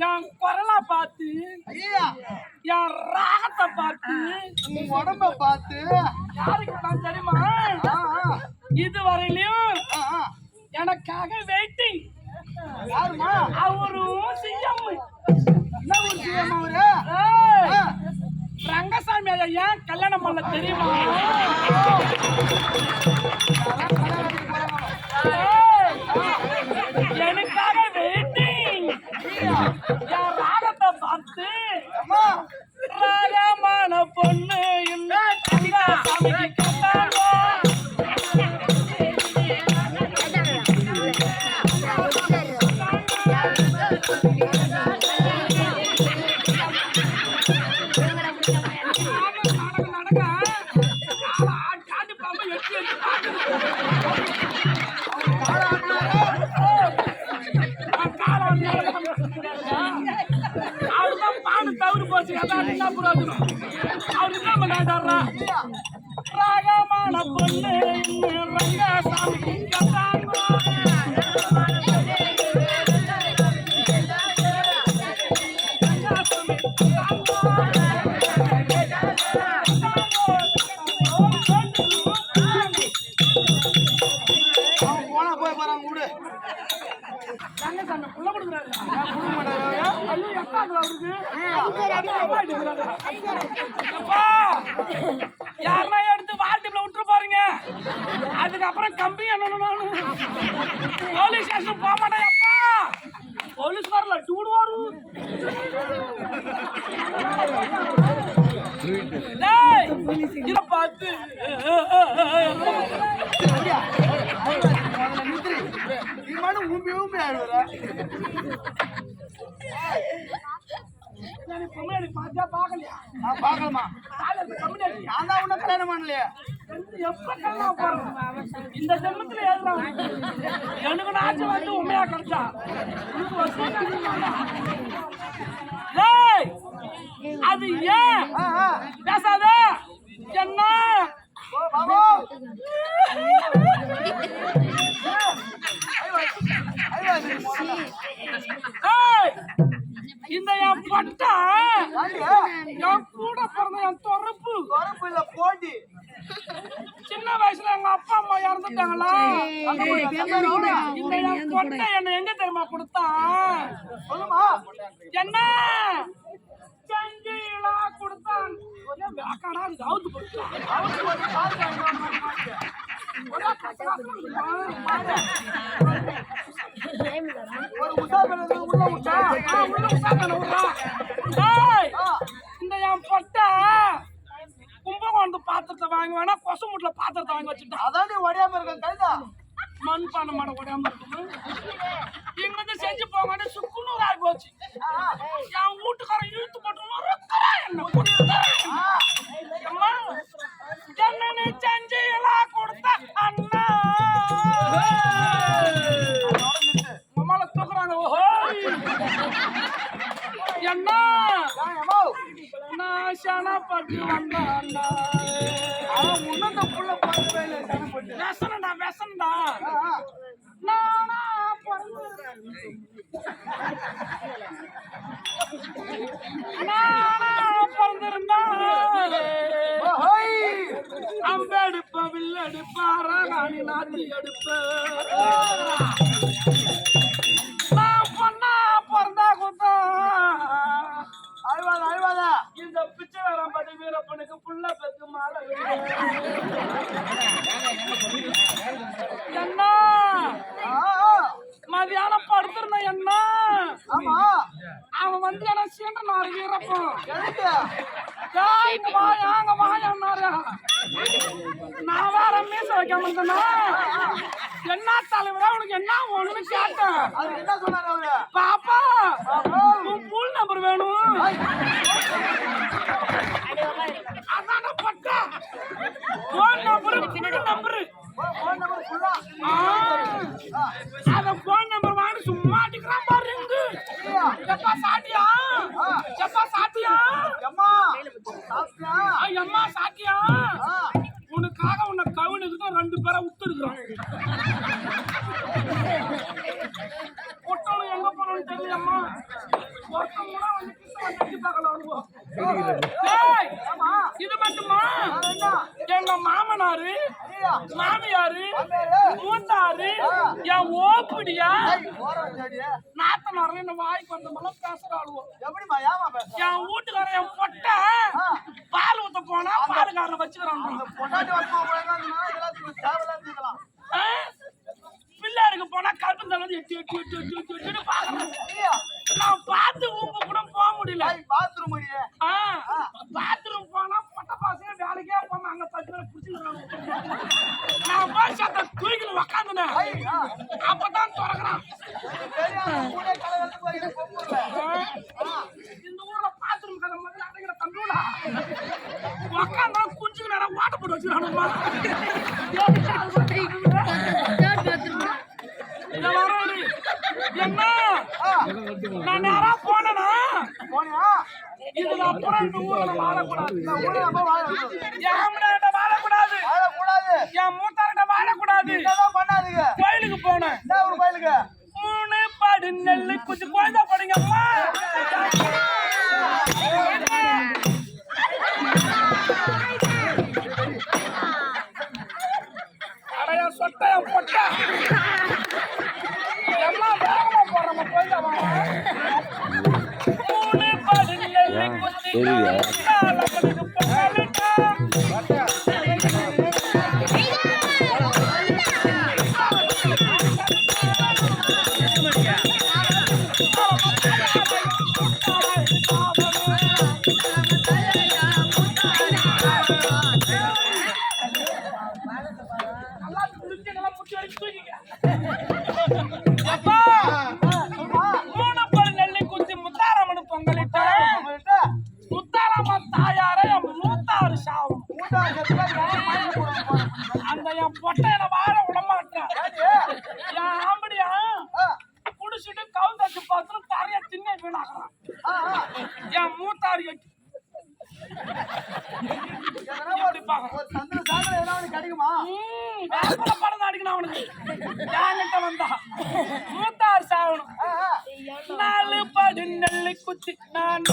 என் குரலா பார்த்து என் ராகத்தை பார்த்து உடம்ப பார்த்து யாருக்கு நான் தெரியுமா இதுவரையிலும் எனக்காக வெயிட்டிங். யாருமா அவரும் சிஎம். என்ன ஒரு சிஎம் அவரு? ரங்கசாமி ஐயா கல்யாணம் பண்ண தெரியுமா? எனக்காக வெயிட்டிங். என் ராகத்தை பார்த்து ராகமான பொண்ணு இன்னும் ரங்கசாமிக்கு கட்டாங்க. ராகமான பொண்ணு ரங்கசாமி கட்டாங்க. யாருன்னா எடுத்து வால்டிப்ல விட்டு போறீங்க. அதுக்கப்புறம் கம்பி என்ன போலீஸ் ஸ்டேஷன் போக மாட்டேன். போலீஸ் வரல டூடு வரும். இத பார்த்து இந்த ஜென்மத்துல எனக்கு நாச்சு வந்து உண்மையா கிடைச்சா அது ஏன் பேசாத என்ன இந்த என் பட்டா என் கூட பிறந்த என் தொரப்பு இல்ல போட்டி. சின்ன வயசுல எங்க அப்பா அம்மா இறந்துட்டாங்களா? இந்த என் பொட்டை என்ன எங்க தெரியுமா கொடுத்தா? சொல்லுமா என்ன செஞ்சிலா கொடுத்தான். ஒரே வேக்காடா இருக்கு. அவுத்து கொடுத்தான். ஒரு உசாபன உள்ள உட்டா உள்ள உசாபன உள்ள. இந்த என் பொட்டை கும்பகோணத்து பாத்திரத்தை வாங்க வேணா கொசு முட்ல பாத்திரத்தை வாங்கி வச்சுட்டா. அதான் நீ ஒடையாம இருக்க கைதா மண் பண்ண மாட ஒடையாம இருக்கணும். இங்க வந்து செஞ்சு போங்க சுக்குநூறு ஆகி போச்சு. என் வீட்டுக்காரன் இழுத்து போட்டு என்ன செஞ்சு எல்லாம் கொடுத்த அண்ணா அம்மால தூக்குறாங்க. ஓஹோ என்ன பட்டு வந்தா முன்னந்த புள்ள பார்த்து வெசனடா வெசனடா நானா பிறந்திருந்தா அம்ப எடுப்ப வில் எடுப்பார நானி நாத்தி எடுப்ப நான் பொண்ணா பிறந்தா குத்தா அழுவாத அழுவாத. இந்த பிச்சைக்காரன் படி வீரப்பனுக்கு புள்ள பெத்து மாலை என்ன மதியானம் படுத்திருந்த என்ன அவன் வந்து என்ன சீண்டனாரு வீரப்பன் வாங்க வாயாரு. நான் வேற மீச வைக்காம இருந்தேன்னா என்ன தலைவரா உனக்கு என்ன ஒண்ணு கேட்டேன். என்ன சொன்னாரு அவரு? பாப்பா உன் ஃபுல் நம்பர் வேணும். அதான பட்டா ஃபோன் நம்பர் நம்பரு அத ஃபோன் நம்பர் வாங்கி சும்மா அடிக்கிறான் பாரு. எப்பா சாட்டியா எப்பா சாட்டியா அம்மா சாட்டியா உனக்காக உன்னை கவுனுக்கு தான் 2 பேரை விட்டு இருக்கிறான். எங்க போனோம்னு தெரியலம்மா. ஏய், ஆமா இது மட்டுமா என்ன எங்க மாமனாரு ஐயா மாமியாரு அம்மாரு மூத்தாரு என் ஓப்பிடியா போற வச்சாடி நாத்தனாரில் என்ன வாய்க்கு வந்தமெல்லாம் பேசுறாளுவோம் எப்படிமா ஏமா பேச என் வீட்டுக்காரன் என் பொட்டை பால் ஊத்த போனா பாலுக்காரனை வச்சுக்கிறான் பொண்டாட்டி வந்து எல்லாத்துக்கும் தேவையில்லாம் தீக்கலாம் பிள்ளையாருக்கு போனா கருப்பு தலை எட்டி எட்டி எட்டி எட்டி எட்டி எட்டின்னு பாக்குறேன் ஐயா நான் பார்த்து ஊம்ப கூட போக முடியல பாத்ரூம் முடியே பாத்ரூம் போனா பொட்ட பாசங்க வேலைக்கே போமா அங்க பத்து பேரை பிடிச்சிக்கிறாங்க நான் போய் சத்த தூக்கில உக்காந்துனேன் அப்பதான் திறக்கிறான் இந்த ஊர்ல பாத்ரூம் கதை முதல்ல அடைக்கிற தம்பிடா உக்காந்தா குஞ்சுக்கு நேரம் ஓட்ட போட்டு வச்சுக்கிறானுமா என்ன நான் நேரா போனேனா போனியா இதுக்கு அப்புறம் இந்த ஊர்ல வாழக்கூடாது இந்த ஊர்ல நம்ம வாழணும் என் அம்மனாட்ட வாழக்கூடாது வாழக்கூடாது என் மூத்தார்கிட்ட வாழக்கூடாது இதெல்லாம் பண்ணாதீங்க கோயிலுக்கு போனேன் என்ன ஒரு கோயிலுக்கு 3 படி நெல்லு குச்சி குழந்தை படிங்கம்மா அடைய சொட்ட பொட்ட எல்லாம் வேகமா போடுறோம் கோயில வாங்க 3 படி நெல்லு குச்சி அந்த என் பொட்டையில வாழ விடமாட்டேன் என் ஆம்படியா குடிச்சிட்டு கவுந்தாச்சு பார்த்துட்டு தரைய தின்ன வீணாகிறான் என் மூத்தாரு எப்படி பாக்குறான் கிடைக்குமா படம் அடிக்கணும் அவனுக்கு என்கிட்ட வந்தா மூத்தாரு சாவணும் 4 படி நெல்லு குச்சி நான்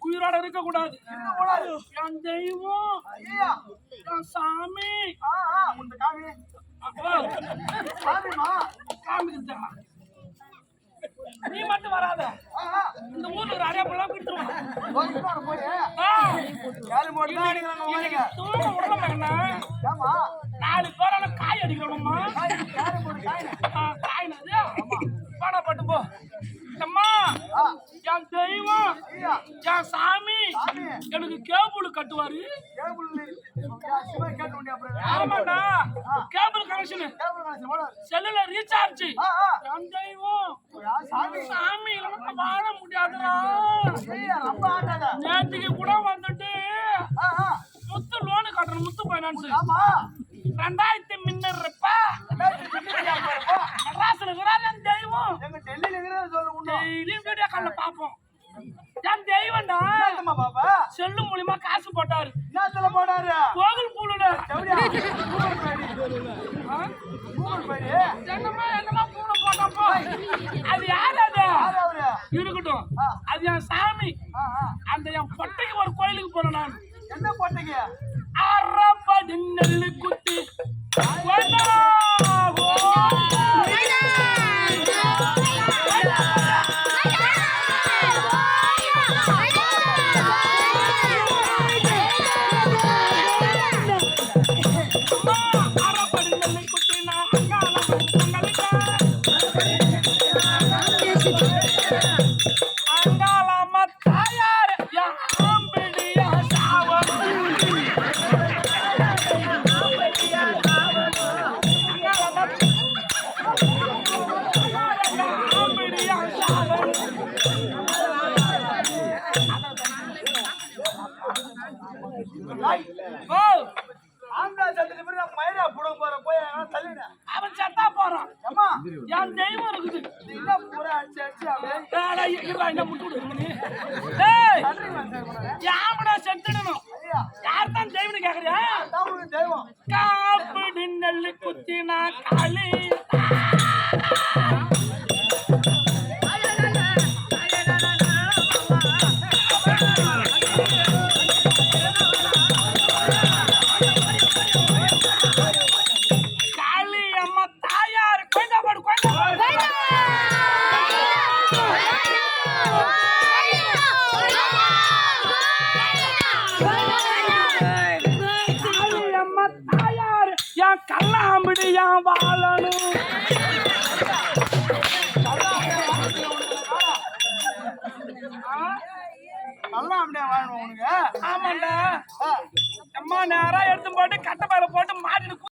உயிரோட இருக்க கூடாது என் தெய்வம் என் சாமி காமிக்கிட்டா நீ மட்டும் வராத இந்த ஊர்ல ஒரு அரையாப்பெல்லாம் விட்டுருவான் தூங்க விடலாம் என்ன 4 பேரால காய் அடிக்கணுமா காய்னது பாடப்பட்டு போ அம்மா என் தெய்வம் என் சாமி எனக்கு கேபிள் கட்டுவாரு ஆமாண்டா கேபிள் கனெக்ஷன் செல்லுல ரீசார்ஜ் என் தெய்வம் சாமி இல்லைன்னா வாழ முடியாதுடா நேற்றுக்கு கூட வந்துட்டு முத்து லோனு கட்டணும் முத்து பைனான்ஸ் 2000 மின்னர் இருப்பா மெட்ராஸ்ல இருக்கிறாரு என் தெய்வம் டெய்லியும் வீடியோ காலில் பார்ப்போம் என் தெய்வம்டா செல்லு மூலியமா காசு போட்டாரு கோகுல் பூலுல என்னமா பூனை போட்டப்போ அது யாரு அது இருக்கட்டும் அது என் சாமி அந்த என் பொட்டைக்கு ஒரு கோயிலுக்கு போறேன் நான் என்ன போட்டீங்க 6 படி நெல்லு குத்தி இருடா, என்ன முட்டு விடு நீ. டேய், யாமடா செத்துடணும். யார் தான் தெய்வம்னு கேக்குறியா? அதான் உங்களுக்கு தெய்வம். காப்பு நெல்லு குத்தினா காளி. காளி அம்மா தாயார் கொய்தா பாடு கொய்தா பாடு. காளி அம்மா தாயார் என் கல்லாம்படி என் வாழணும். நல்லா அப்படியே வாழணும் உனக்கு. ஆமாண்டா. அம்மா நேரா எடுத்து போட்டு கட்டை மேல போட்டு மாட்டிட்டு